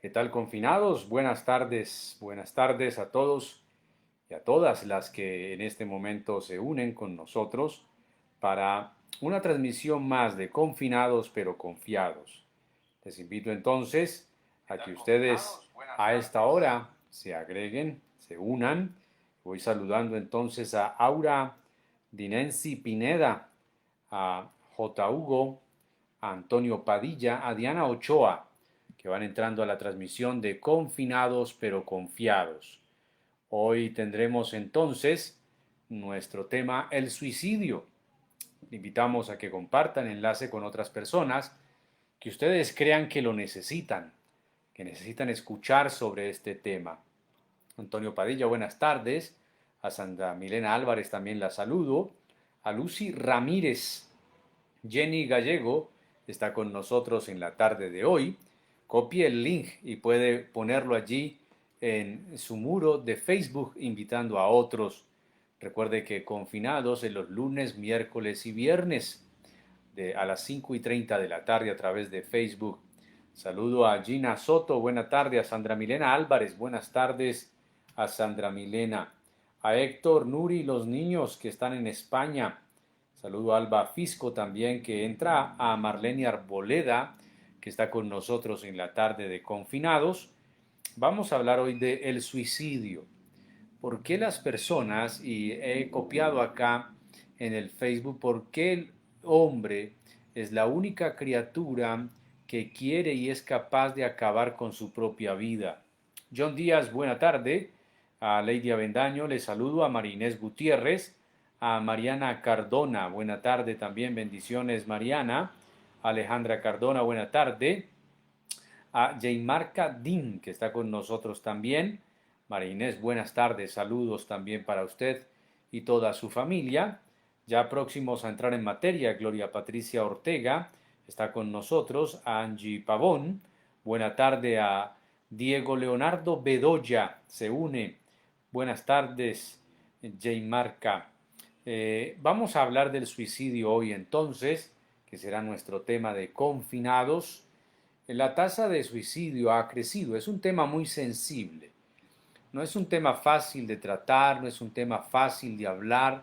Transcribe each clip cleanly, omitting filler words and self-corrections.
¿Qué tal, confinados? Buenas tardes a todos y a todas las que en este momento se unen con nosotros para una transmisión más de Confinados pero Confiados. Les invito entonces a que ustedes a esta hora se agreguen, se unan. Voy saludando entonces a Aura Dinensi Pineda, a J. Hugo, a Antonio Padilla, a Diana Ochoa, que van entrando a la transmisión de Confinados pero Confiados. Hoy tendremos entonces nuestro tema, el suicidio. Invitamos a que compartan enlace con otras personas que ustedes crean que necesitan escuchar sobre este tema. Antonio Padilla, buenas tardes. A Sandra Milena Álvarez también la saludo. A Lucy Ramírez, Jenny Gallego está con nosotros en la tarde de hoy. Copie el link y puede ponerlo allí en su muro de Facebook invitando a otros. Recuerde que confinados en los lunes, miércoles y viernes a las 5:30 de la tarde a través de Facebook. Saludo a Gina Soto, buena tarde, a Sandra Milena Álvarez, buenas tardes a Sandra Milena, a Héctor Nuri, los niños que están en España. Saludo a Alba Fisco también que entra, a Marlene Arboleda que está con nosotros en la tarde de Confinados. Vamos a hablar hoy de el suicidio. ¿Por qué las personas, y he copiado acá en el Facebook, por qué el hombre es la única criatura que quiere y es capaz de acabar con su propia vida? John Díaz, buena tarde. A Lady Avendaño le saludo, a Marinés Gutiérrez, a Mariana Cardona, buena tarde también, bendiciones Mariana. Alejandra Cardona, buena tarde. A Jaymarca Din, que está con nosotros también. María Inés, buenas tardes, saludos también para usted y toda su familia. Ya próximos a entrar en materia, Gloria Patricia Ortega está con nosotros, a Angie Pavón. Buena tarde a Diego Leonardo Bedoya, se une. Buenas tardes, Jaymarca. Vamos a hablar del suicidio hoy entonces, que será nuestro tema de confinados. La tasa de suicidio ha crecido, es un tema muy sensible, no es un tema fácil de tratar, no es un tema fácil de hablar,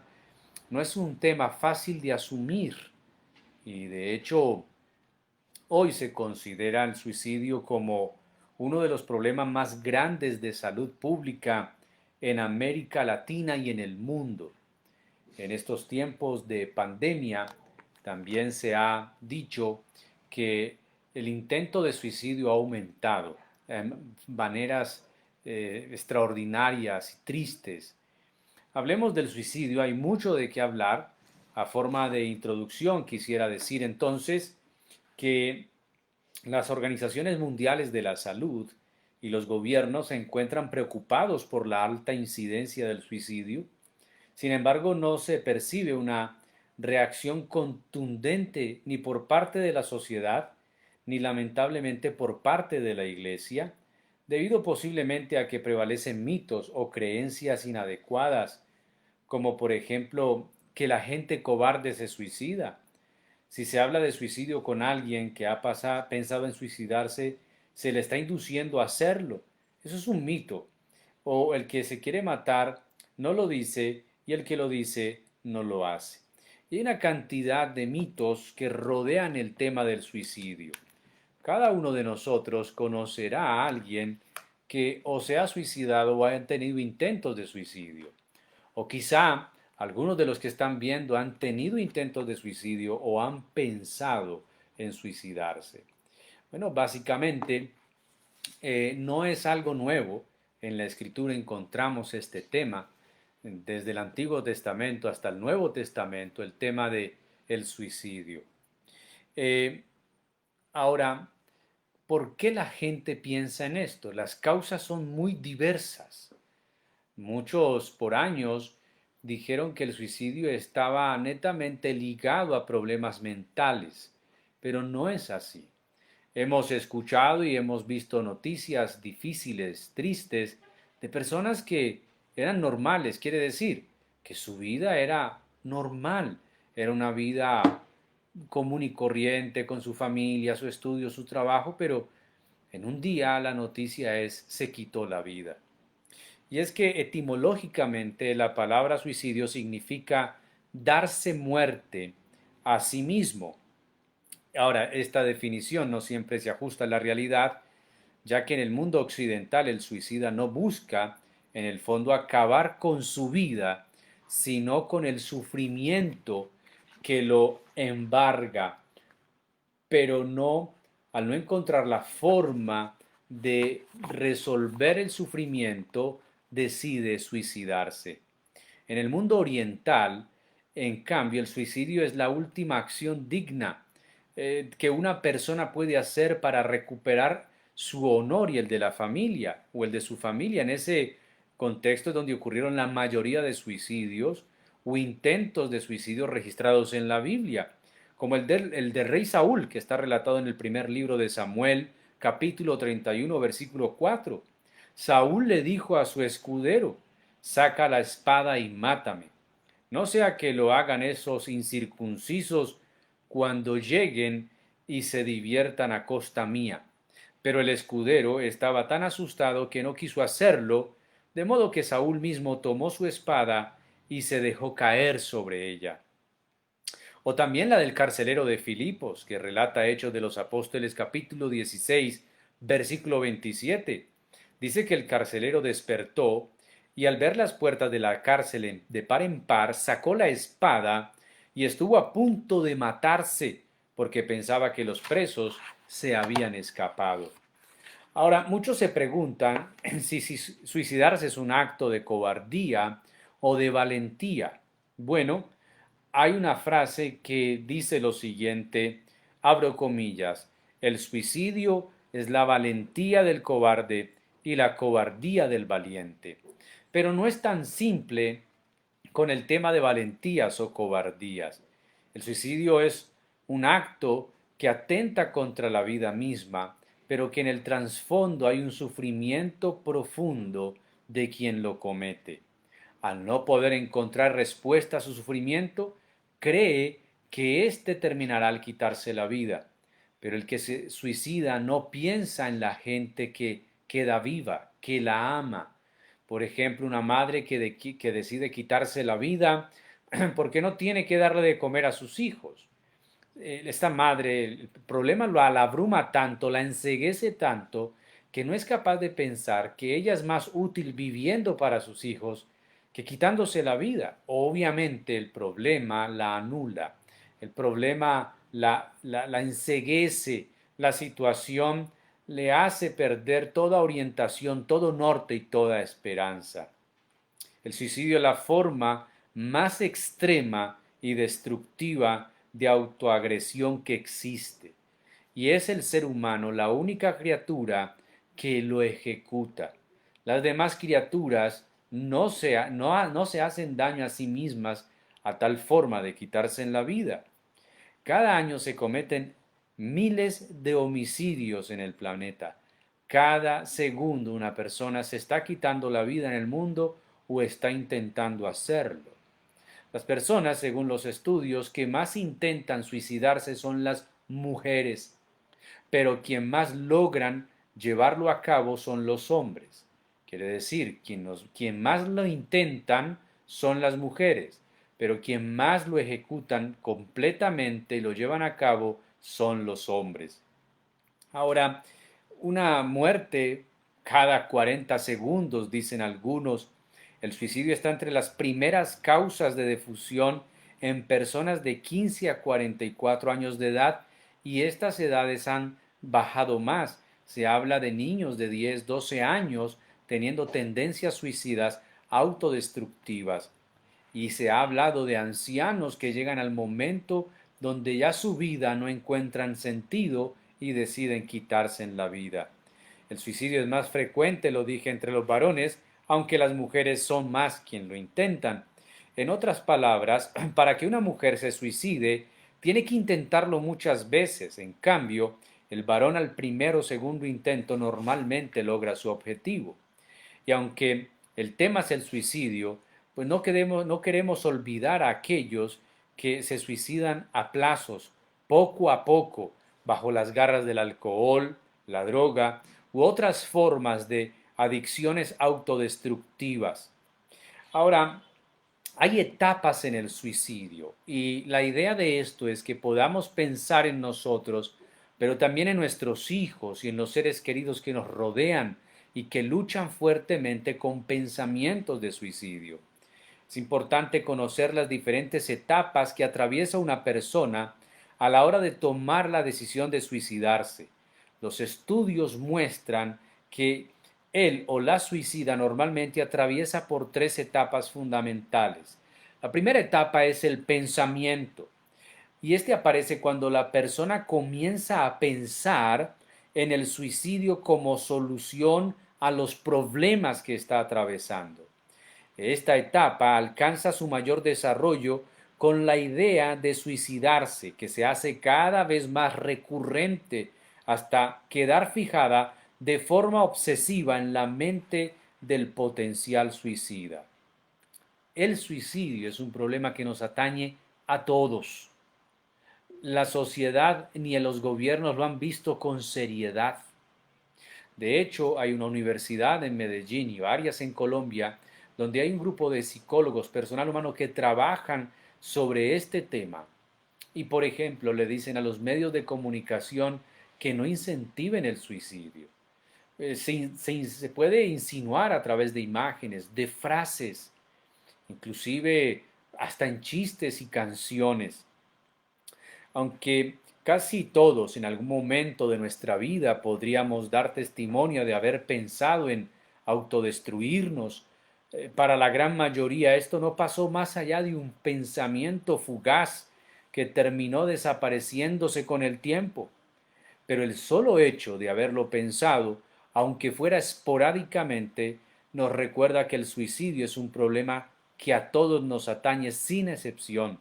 no es un tema fácil de asumir y de hecho hoy se considera el suicidio como uno de los problemas más grandes de salud pública en América Latina y en el mundo. En estos tiempos de pandemia también se ha dicho que el intento de suicidio ha aumentado de maneras extraordinarias y tristes. Hablemos del suicidio, hay mucho de qué hablar. A forma de introducción quisiera decir entonces que las organizaciones mundiales de la salud y los gobiernos se encuentran preocupados por la alta incidencia del suicidio. Sin embargo, no se percibe una reacción contundente ni por parte de la sociedad, ni lamentablemente por parte de la Iglesia, debido posiblemente a que prevalecen mitos o creencias inadecuadas, como por ejemplo que la gente cobarde se suicida. Si se habla de suicidio con alguien que ha pensado en suicidarse, se le está induciendo a hacerlo. Eso es un mito. O el que se quiere matar no lo dice y el que lo dice no lo hace. Y hay una cantidad de mitos que rodean el tema del suicidio. Cada uno de nosotros conocerá a alguien que o se ha suicidado o ha tenido intentos de suicidio. O quizá algunos de los que están viendo han tenido intentos de suicidio o han pensado en suicidarse. Bueno, básicamente no es algo nuevo. En la Escritura encontramos este tema desde el Antiguo Testamento hasta el Nuevo Testamento, el tema de el suicidio. Eh, Ahora, ¿por qué la gente piensa en esto? Las causas son muy diversas. Muchos por años dijeron que el suicidio estaba netamente ligado a problemas mentales, pero no es así. Hemos escuchado y hemos visto noticias difíciles, tristes, de personas que eran normales, quiere decir que su vida era normal, era una vida común y corriente con su familia, su estudio, su trabajo, pero En un día la noticia es se quitó la vida. Y es que etimológicamente la palabra suicidio significa darse muerte a sí mismo. Ahora, esta definición no siempre se ajusta a la realidad, ya que en el mundo occidental el suicida no busca, en el fondo, acabar con su vida, sino con el sufrimiento que lo embarga, pero no, al no encontrar la forma de resolver el sufrimiento, decide suicidarse. En el mundo oriental, en cambio, el suicidio es la última acción digna que una persona puede hacer para recuperar su honor y el de la familia o el de su familia. En ese contexto es donde ocurrieron la mayoría de suicidios o intentos de suicidio registrados en la Biblia, como el de rey Saúl, que está relatado en el primer libro de Samuel, capítulo 31, versículo 4. Saúl le dijo a su escudero: saca la espada y mátame, no sea que lo hagan esos incircuncisos cuando lleguen y se diviertan a costa mía. Pero el escudero estaba tan asustado que no quiso hacerlo, de modo que Saúl mismo tomó su espada y se dejó caer sobre ella. O también la del carcelero de Filipos, que relata Hechos de los Apóstoles capítulo 16, versículo 27. Dice que el carcelero despertó y al ver las puertas de la cárcel de par en par, sacó la espada y estuvo a punto de matarse porque pensaba que los presos se habían escapado. Ahora, muchos se preguntan si suicidarse es un acto de cobardía o de valentía. Bueno, hay una frase que dice lo siguiente, abro comillas: el suicidio es la valentía del cobarde y la cobardía del valiente. Pero no es tan simple con el tema de valentías o cobardías. El suicidio es un acto que atenta contra la vida misma, pero que en el trasfondo hay un sufrimiento profundo de quien lo comete. Al no poder encontrar respuesta a su sufrimiento, cree que éste terminará al quitarse la vida. Pero el que se suicida no piensa en la gente que queda viva, que la ama. Por ejemplo, una madre que decide quitarse la vida porque no tiene que darle de comer a sus hijos. Esta madre, el problema la abruma tanto, la enceguece tanto, que no es capaz de pensar que ella es más útil viviendo para sus hijos que quitándose la vida. Obviamente el problema la anula, el problema la enceguece, la situación le hace perder toda orientación, todo norte y toda esperanza. El suicidio es la forma más extrema y destructiva de autoagresión que existe. Y es el ser humano la única criatura que lo ejecuta. Las demás criaturas no se hacen daño a sí mismas a tal forma de quitarse en la vida. Cada año se cometen miles de homicidios en el planeta. Cada segundo una persona se está quitando la vida en el mundo o está intentando hacerlo. Las personas, según los estudios, que más intentan suicidarse son las mujeres, pero quien más logran llevarlo a cabo son los hombres. Quiere decir, quien más lo intentan son las mujeres, pero quien más lo ejecutan completamente y lo llevan a cabo son los hombres. Ahora, una muerte cada 40 segundos, dicen algunos. El suicidio está entre las primeras causas de defunción en personas de 15 a 44 años de edad, y estas edades han bajado más. Se habla de niños de 10, 12 años teniendo tendencias suicidas autodestructivas. Y se ha hablado de ancianos que llegan al momento donde ya su vida no encuentran sentido y deciden quitarse en la vida. El suicidio es más frecuente, lo dije, entre los varones, aunque las mujeres son más quien lo intentan. En otras palabras, para que una mujer se suicide, tiene que intentarlo muchas veces. En cambio, el varón al primero o segundo intento normalmente logra su objetivo. Y aunque el tema es el suicidio, pues no queremos olvidar a aquellos que se suicidan a plazos, poco a poco, bajo las garras del alcohol, la droga u otras formas de adicciones autodestructivas. Ahora, hay etapas en el suicidio y la idea de esto es que podamos pensar en nosotros, pero también en nuestros hijos y en los seres queridos que nos rodean y que luchan fuertemente con pensamientos de suicidio. Es importante conocer las diferentes etapas que atraviesa una persona a la hora de tomar la decisión de suicidarse. Los estudios muestran que él o la suicida normalmente atraviesa por tres etapas fundamentales. La primera etapa es el pensamiento, y este aparece cuando la persona comienza a pensar en el suicidio como solución a los problemas que está atravesando. Esta etapa alcanza su mayor desarrollo con la idea de suicidarse, que se hace cada vez más recurrente hasta quedar fijada de forma obsesiva en la mente del potencial suicida. El suicidio es un problema que nos atañe a todos. La sociedad ni los gobiernos lo han visto con seriedad. De hecho, hay una universidad en Medellín y varias en Colombia donde hay un grupo de psicólogos, personal humano que trabajan sobre este tema. Y, por ejemplo, le dicen a los medios de comunicación que no incentiven el suicidio. Se puede insinuar a través de imágenes, de frases, inclusive hasta en chistes y canciones. Aunque casi todos en algún momento de nuestra vida podríamos dar testimonio de haber pensado en autodestruirnos, para la gran mayoría esto no pasó más allá de un pensamiento fugaz que terminó desapareciéndose con el tiempo. Pero el solo hecho de haberlo pensado, aunque fuera esporádicamente, nos recuerda que el suicidio es un problema que a todos nos atañe sin excepción,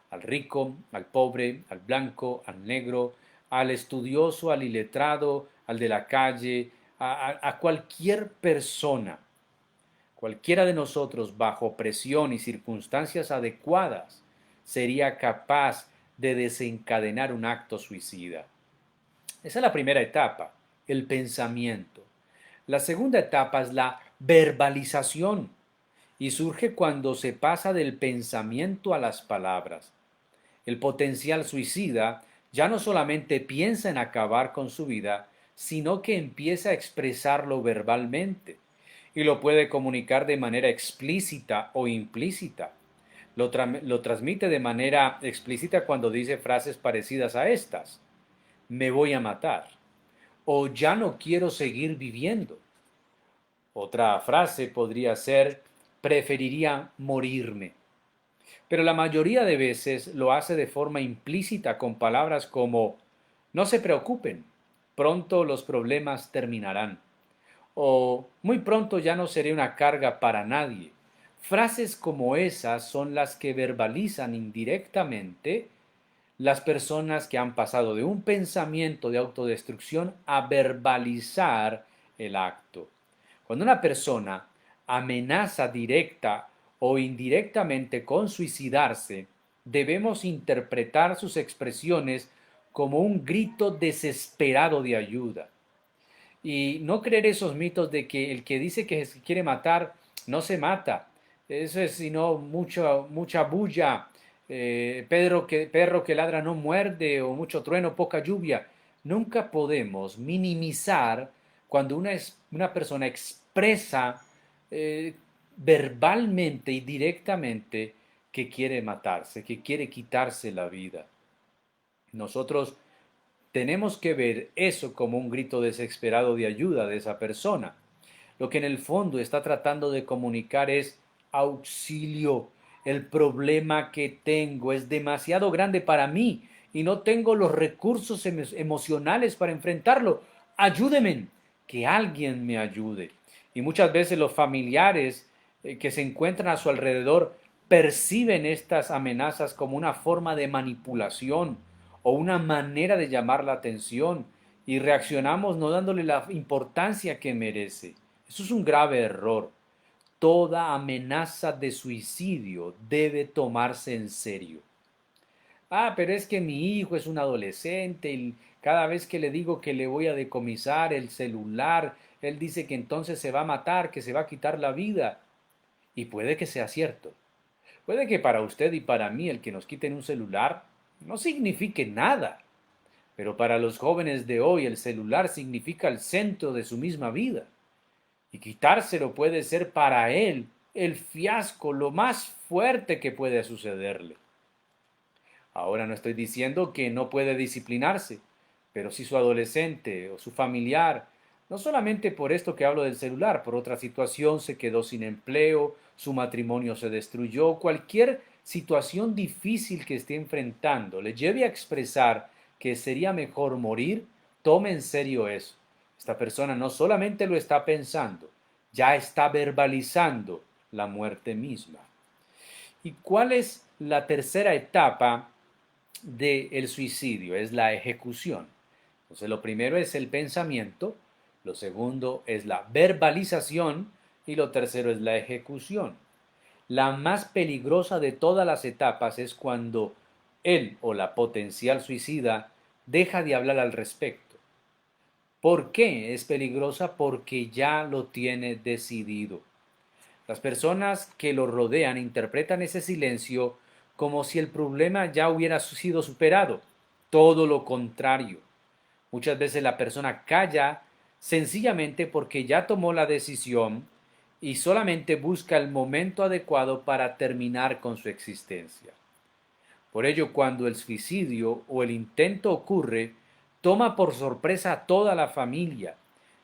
al rico, al pobre, al blanco, al negro, al estudioso, al iletrado, al de la calle, a cualquier persona. Cualquiera de nosotros, bajo presión y circunstancias adecuadas, sería capaz de desencadenar un acto suicida. Esa es la primera etapa, el pensamiento. La segunda etapa es la verbalización y surge cuando se pasa del pensamiento a las palabras. El potencial suicida ya no solamente piensa en acabar con su vida, sino que empieza a expresarlo verbalmente y lo puede comunicar de manera explícita o implícita. Lo transmite de manera explícita cuando dice frases parecidas a estas: me voy a matar, o ya no quiero seguir viviendo. Otra frase podría ser: preferiría morirme. Pero la mayoría de veces lo hace de forma implícita con palabras como: no se preocupen, pronto los problemas terminarán, o muy pronto ya no seré una carga para nadie. Frases como esas son las que verbalizan indirectamente las personas que han pasado de un pensamiento de autodestrucción a verbalizar el acto. Cuando una persona amenaza directa o indirectamente con suicidarse, debemos interpretar sus expresiones como un grito desesperado de ayuda. Y no creer esos mitos de que el que dice que se quiere matar no se mata. Eso es sino mucha bulla. Perro que ladra no muerde, o mucho trueno, poca lluvia. Nunca podemos minimizar cuando una persona expresa eh, verbalmente y directamente que quiere matarse, que quiere quitarse la vida. Nosotros tenemos que ver eso como un grito desesperado de ayuda de esa persona. Lo que en el fondo está tratando de comunicar es: auxilio, el problema que tengo es demasiado grande para mí y no tengo los recursos emocionales para enfrentarlo. Ayúdenme, que alguien me ayude. Y muchas veces los familiares que se encuentran a su alrededor perciben estas amenazas como una forma de manipulación o una manera de llamar la atención, y reaccionamos no dándole la importancia que merece. Eso es un grave error. Toda amenaza de suicidio debe tomarse en serio. Pero es que mi hijo es un adolescente y cada vez que le digo que le voy a decomisar el celular, él dice que entonces se va a matar, que se va a quitar la vida. Y puede que sea cierto. Puede que para usted y para mí el que nos quiten un celular no signifique nada. Pero para los jóvenes de hoy el celular significa el centro de su misma vida. Y quitárselo puede ser para él el fiasco, lo más fuerte que puede sucederle. Ahora no estoy diciendo que no puede disciplinarse, pero si su adolescente o su familiar, no solamente por esto que hablo del celular, por otra situación se quedó sin empleo, su matrimonio se destruyó, cualquier situación difícil que esté enfrentando le lleve a expresar que sería mejor morir, tome en serio eso. Esta persona no solamente lo está pensando, ya está verbalizando la muerte misma. ¿Y cuál es la tercera etapa del suicidio? Es la ejecución. Entonces, lo primero es el pensamiento, lo segundo es la verbalización y lo tercero es la ejecución. La más peligrosa de todas las etapas es cuando él o la potencial suicida deja de hablar al respecto. ¿Por qué es peligrosa? Porque ya lo tiene decidido. Las personas que lo rodean interpretan ese silencio como si el problema ya hubiera sido superado. Todo lo contrario. Muchas veces la persona calla sencillamente porque ya tomó la decisión y solamente busca el momento adecuado para terminar con su existencia. Por ello, cuando el suicidio o el intento ocurre, toma por sorpresa a toda la familia,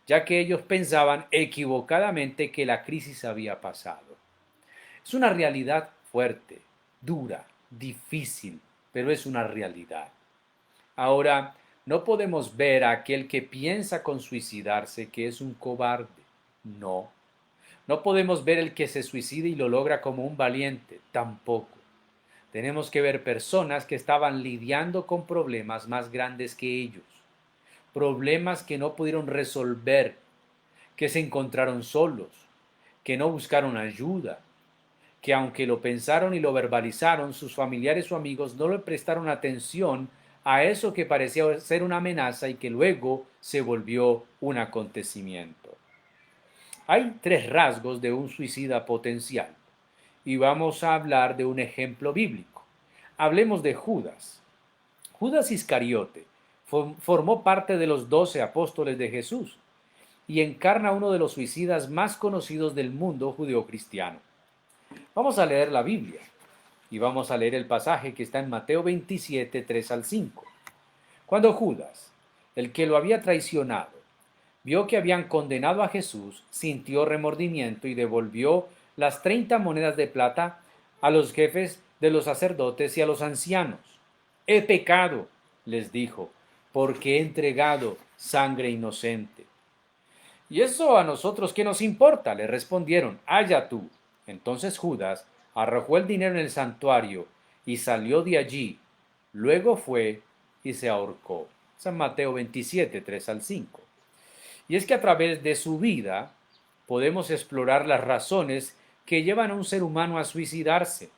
ya que ellos pensaban equivocadamente que la crisis había pasado. Es una realidad fuerte, dura, difícil, pero es una realidad. Ahora, no podemos ver a aquel que piensa con suicidarse que es un cobarde. No. No podemos ver el que se suicida y lo logra como un valiente. Tampoco. Tenemos que ver personas que estaban lidiando con problemas más grandes que ellos. Problemas que no pudieron resolver, que se encontraron solos, que no buscaron ayuda, que aunque lo pensaron y lo verbalizaron, sus familiares o amigos no le prestaron atención a eso que parecía ser una amenaza y que luego se volvió un acontecimiento. Hay tres rasgos de un suicida potencial y vamos a hablar de un ejemplo bíblico. Hablemos de Judas. Judas Iscariote formó parte de los 12 apóstoles de Jesús y encarna uno de los suicidas más conocidos del mundo judeocristiano. Vamos a leer la Biblia y vamos a leer el pasaje que está en Mateo 27, 3 al 5. Cuando Judas, el que lo había traicionado, vio que habían condenado a Jesús, sintió remordimiento y devolvió las 30 monedas de plata a los jefes de los sacerdotes y a los ancianos. He pecado, les dijo, porque he entregado sangre inocente. ¿Y eso a nosotros qué nos importa? Le respondieron, allá tú. Entonces Judas arrojó el dinero en el santuario y salió de allí. Luego fue y se ahorcó. San Mateo 27, 3 al 5. Y es que a través de su vida podemos explorar las razones que llevan a un ser humano a suicidarse.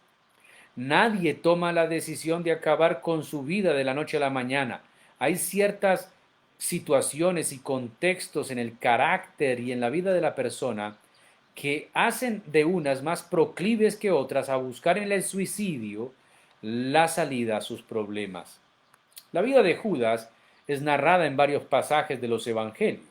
Nadie toma la decisión de acabar con su vida de la noche a la mañana. Hay ciertas situaciones y contextos en el carácter y en la vida de la persona que hacen de unas más proclives que otras a buscar en el suicidio la salida a sus problemas. La vida de Judas es narrada en varios pasajes de los evangelios.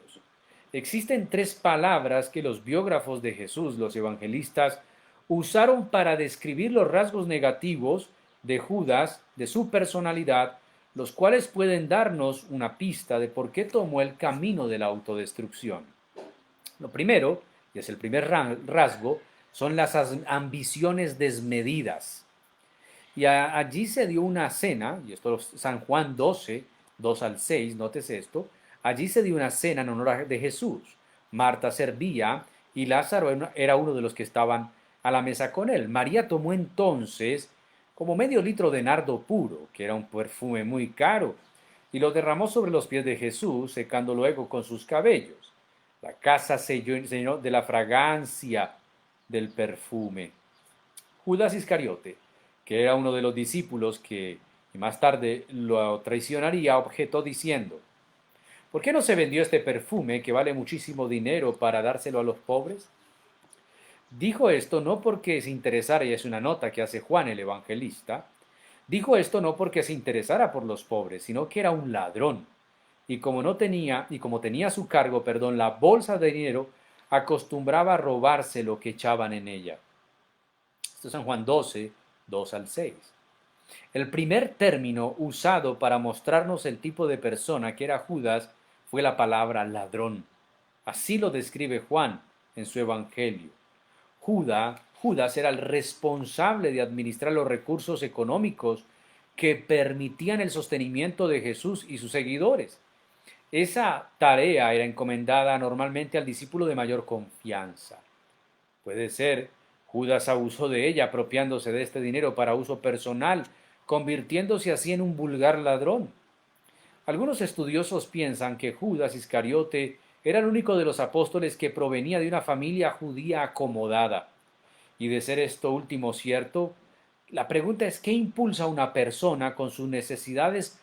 Existen tres palabras que los biógrafos de Jesús, los evangelistas, usaron para describir los rasgos negativos de Judas, de su personalidad, los cuales pueden darnos una pista de por qué tomó el camino de la autodestrucción. Lo primero, y es el primer rasgo, son las ambiciones desmedidas. Y allí se dio una cena, y esto es San Juan 12, 2 al 6, nótese esto, allí se dio una cena en honor de Jesús. Marta servía y Lázaro era uno de los que estaban a la mesa con él. María tomó entonces como medio litro de nardo puro, que era un perfume muy caro, y lo derramó sobre los pies de Jesús, secando luego con sus cabellos. La casa se llenó de la fragancia del perfume. Judas Iscariote, que era uno de los discípulos que y más tarde lo traicionaría, objetó diciendo: ¿por qué no se vendió este perfume que vale muchísimo dinero para dárselo a los pobres? Dijo esto no porque se interesara, y es una nota que hace Juan el Evangelista, dijo esto no porque se interesara por los pobres, sino que era un ladrón. Y como tenía a su cargo, la bolsa de dinero, acostumbraba a robarse lo que echaban en ella. Esto es San Juan 12, 2 al 6. El primer término usado para mostrarnos el tipo de persona que era Judas fue la palabra ladrón. Así lo describe Juan en su Evangelio. Judas era el responsable de administrar los recursos económicos que permitían el sostenimiento de Jesús y sus seguidores. Esa tarea era encomendada normalmente al discípulo de mayor confianza. Puede ser, Judas abusó de ella apropiándose de este dinero para uso personal, convirtiéndose así en un vulgar ladrón. Algunos estudiosos piensan que Judas Iscariote era el único de los apóstoles que provenía de una familia judía acomodada. Y de ser esto último cierto, la pregunta es: ¿qué impulsa a una persona con sus necesidades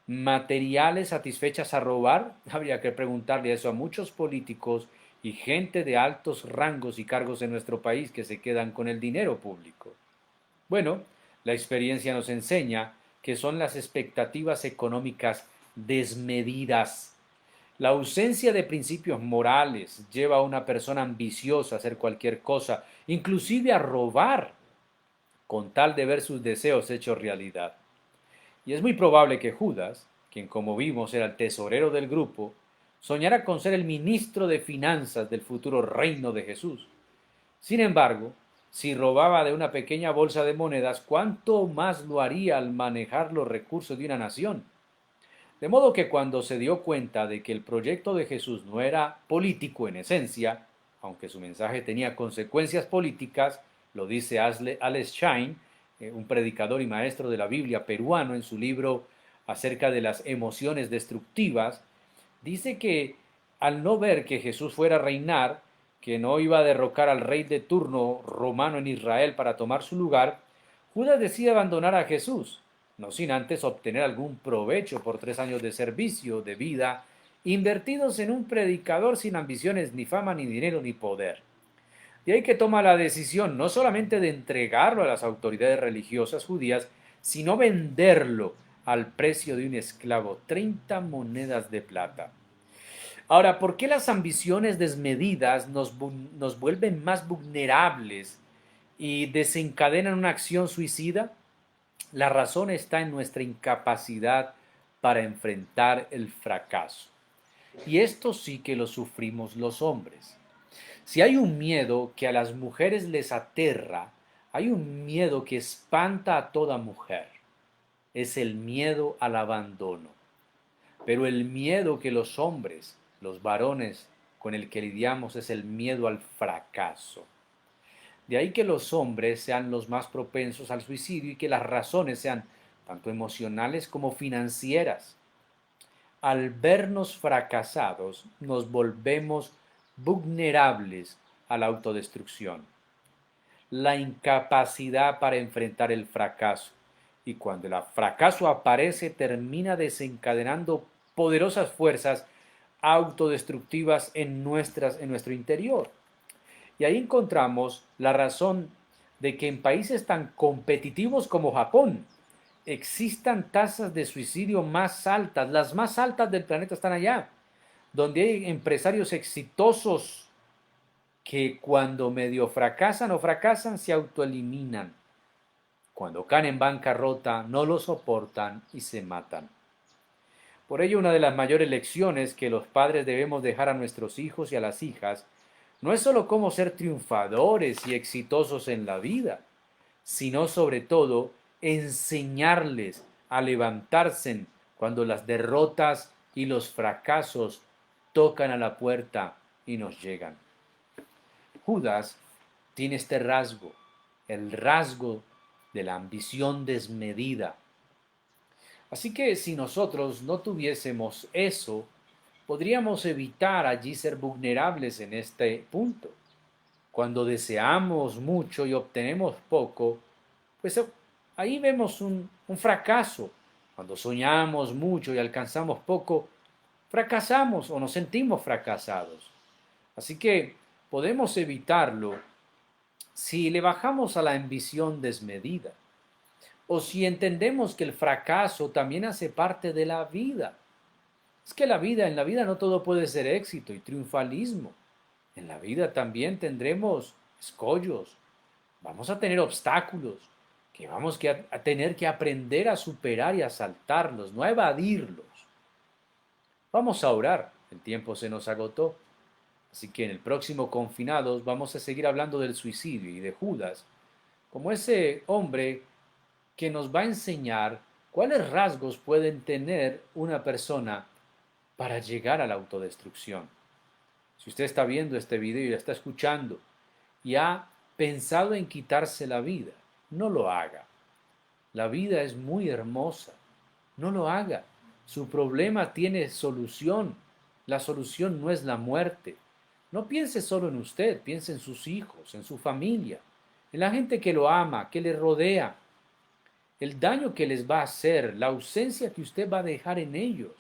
materiales satisfechas a robar? Habría que preguntarle eso a muchos políticos y gente de altos rangos y cargos en nuestro país que se quedan con el dinero público. Bueno, la experiencia nos enseña que son las expectativas económicas desmedidas. La ausencia de principios morales lleva a una persona ambiciosa a hacer cualquier cosa, inclusive a robar, con tal de ver sus deseos hechos realidad. Y es muy probable que Judas, quien como vimos era el tesorero del grupo, soñara con ser el ministro de finanzas del futuro reino de Jesús. Sin embargo, si robaba de una pequeña bolsa de monedas, ¿cuánto más lo haría al manejar los recursos de una nación? De modo que cuando se dio cuenta de que el proyecto de Jesús no era político en esencia, aunque su mensaje tenía consecuencias políticas, lo dice Alex Shine, un predicador y maestro de la Biblia peruano, en su libro acerca de las emociones destructivas, dice que al no ver que Jesús fuera a reinar, que no iba a derrocar al rey de turno romano en Israel para tomar su lugar, Judas decide abandonar a Jesús, no sin antes obtener algún provecho por 3 años de servicio, de vida, invertidos en un predicador sin ambiciones, ni fama, ni dinero, ni poder. De ahí que toma la decisión no solamente de entregarlo a las autoridades religiosas judías, sino venderlo al precio de un esclavo, 30 monedas de plata. Ahora, ¿por qué las ambiciones desmedidas nos vuelven más vulnerables y desencadenan una acción suicida? La razón está en nuestra incapacidad para enfrentar el fracaso. Y esto sí que lo sufrimos los hombres. Si hay un miedo que a las mujeres les aterra, hay un miedo que espanta a toda mujer. Es el miedo al abandono. Pero el miedo que los hombres, los varones, con el que lidiamos es el miedo al fracaso. De ahí que los hombres sean los más propensos al suicidio y que las razones sean tanto emocionales como financieras. Al vernos fracasados, nos volvemos vulnerables a la autodestrucción. La incapacidad para enfrentar el fracaso. Y cuando el fracaso aparece, termina desencadenando poderosas fuerzas autodestructivas en nuestro interior. Y ahí encontramos la razón de que en países tan competitivos como Japón existan tasas de suicidio más altas, las más altas del planeta están allá, donde hay empresarios exitosos que cuando medio fracasan o fracasan se autoeliminan. Cuando caen en bancarrota no lo soportan y se matan. Por ello, una de las mayores lecciones que los padres debemos dejar a nuestros hijos y a las hijas no es solo cómo ser triunfadores y exitosos en la vida, sino sobre todo enseñarles a levantarse cuando las derrotas y los fracasos tocan a la puerta y nos llegan. Judas tiene este rasgo, el rasgo de la ambición desmedida. Así que si nosotros no tuviésemos eso, podríamos evitar allí ser vulnerables en este punto. Cuando deseamos mucho y obtenemos poco, pues ahí vemos un fracaso Cuando soñamos mucho y alcanzamos poco, fracasamos o nos sentimos fracasados. Así que podemos evitarlo si le bajamos a la ambición desmedida o si entendemos que el fracaso también hace parte de la vida. Es que en la vida no todo puede ser éxito y triunfalismo. En la vida también tendremos escollos, vamos a tener obstáculos que vamos a tener que aprender a superar y a saltarlos, no a evadirlos. Vamos a orar, el tiempo se nos agotó. Así que en el próximo Confinados vamos a seguir hablando del suicidio y de Judas como ese hombre que nos va a enseñar cuáles rasgos pueden tener una persona para llegar a la autodestrucción. Si usted está viendo este video y lo está escuchando y ha pensado en quitarse la vida, no lo haga. La vida es muy hermosa. No lo haga. Su problema tiene solución. La solución no es la muerte. No piense solo en usted, piense en sus hijos, en su familia, en la gente que lo ama, que le rodea, el daño que les va a hacer, la ausencia que usted va a dejar en ellos.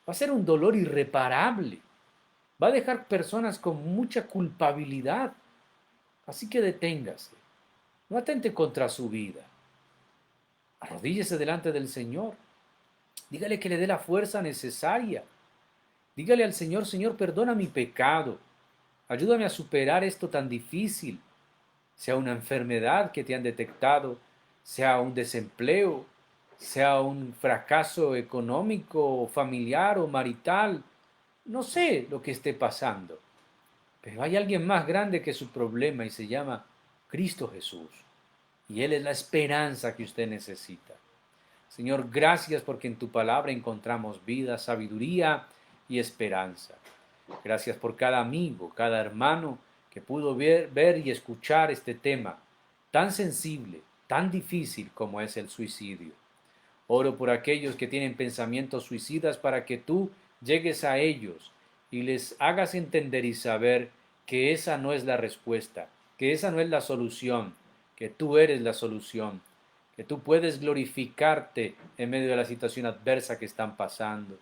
Va a ser un dolor irreparable. Va a dejar personas con mucha culpabilidad. Así que deténgase. No atente contra su vida. Arrodíllese delante del Señor. Dígale que le dé la fuerza necesaria. Dígale al Señor, Señor, perdona mi pecado. Ayúdame a superar esto tan difícil. Sea una enfermedad que te han detectado, sea un desempleo, sea un fracaso económico, familiar o marital. No sé lo que esté pasando. Pero hay alguien más grande que su problema y se llama Cristo Jesús. Y Él es la esperanza que usted necesita. Señor, gracias porque en tu palabra encontramos vida, sabiduría y esperanza. Gracias por cada amigo, cada hermano que pudo ver y escuchar este tema tan sensible, tan difícil como es el suicidio. Oro por aquellos que tienen pensamientos suicidas para que tú llegues a ellos y les hagas entender y saber que esa no es la respuesta, que esa no es la solución, que tú eres la solución, que tú puedes glorificarte en medio de la situación adversa que están pasando.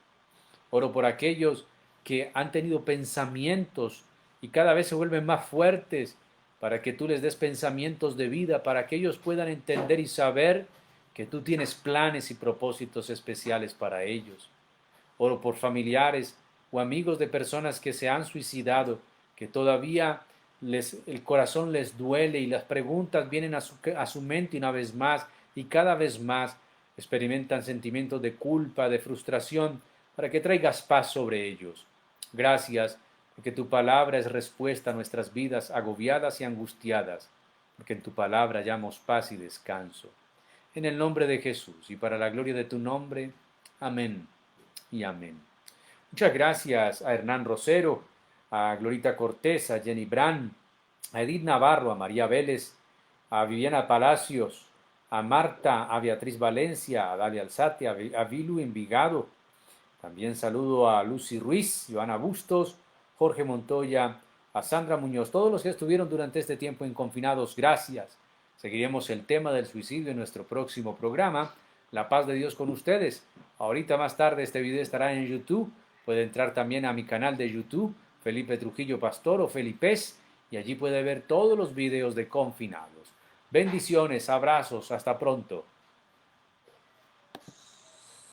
Oro por aquellos que han tenido pensamientos y cada vez se vuelven más fuertes para que tú les des pensamientos de vida, para que ellos puedan entender y saber que tú tienes planes y propósitos especiales para ellos. Oro por familiares o amigos de personas que se han suicidado, que todavía el corazón les duele y las preguntas vienen a su mente una vez más y cada vez más experimentan sentimientos de culpa, de frustración, para que traigas paz sobre ellos. Gracias, porque tu palabra es respuesta a nuestras vidas agobiadas y angustiadas, porque en tu palabra hallamos paz y descanso. En el nombre de Jesús y para la gloria de tu nombre. Amén y amén. Muchas gracias a Hernán Rosero, a Glorita Cortés, a Jenny Brand, a Edith Navarro, a María Vélez, a Viviana Palacios, a Marta, a Beatriz Valencia, a Dalia Alzate, a Vilu Envigado. También saludo a Lucy Ruiz, Joana Bustos, Jorge Montoya, a Sandra Muñoz, todos los que estuvieron durante este tiempo en Confinados, gracias. Seguiremos el tema del suicidio en nuestro próximo programa. La paz de Dios con ustedes. Ahorita más tarde este video estará en YouTube. Puede entrar también a mi canal de YouTube, Felipe Trujillo Pastor o Felipes, y allí puede ver todos los videos de Confinados. Bendiciones, abrazos, hasta pronto.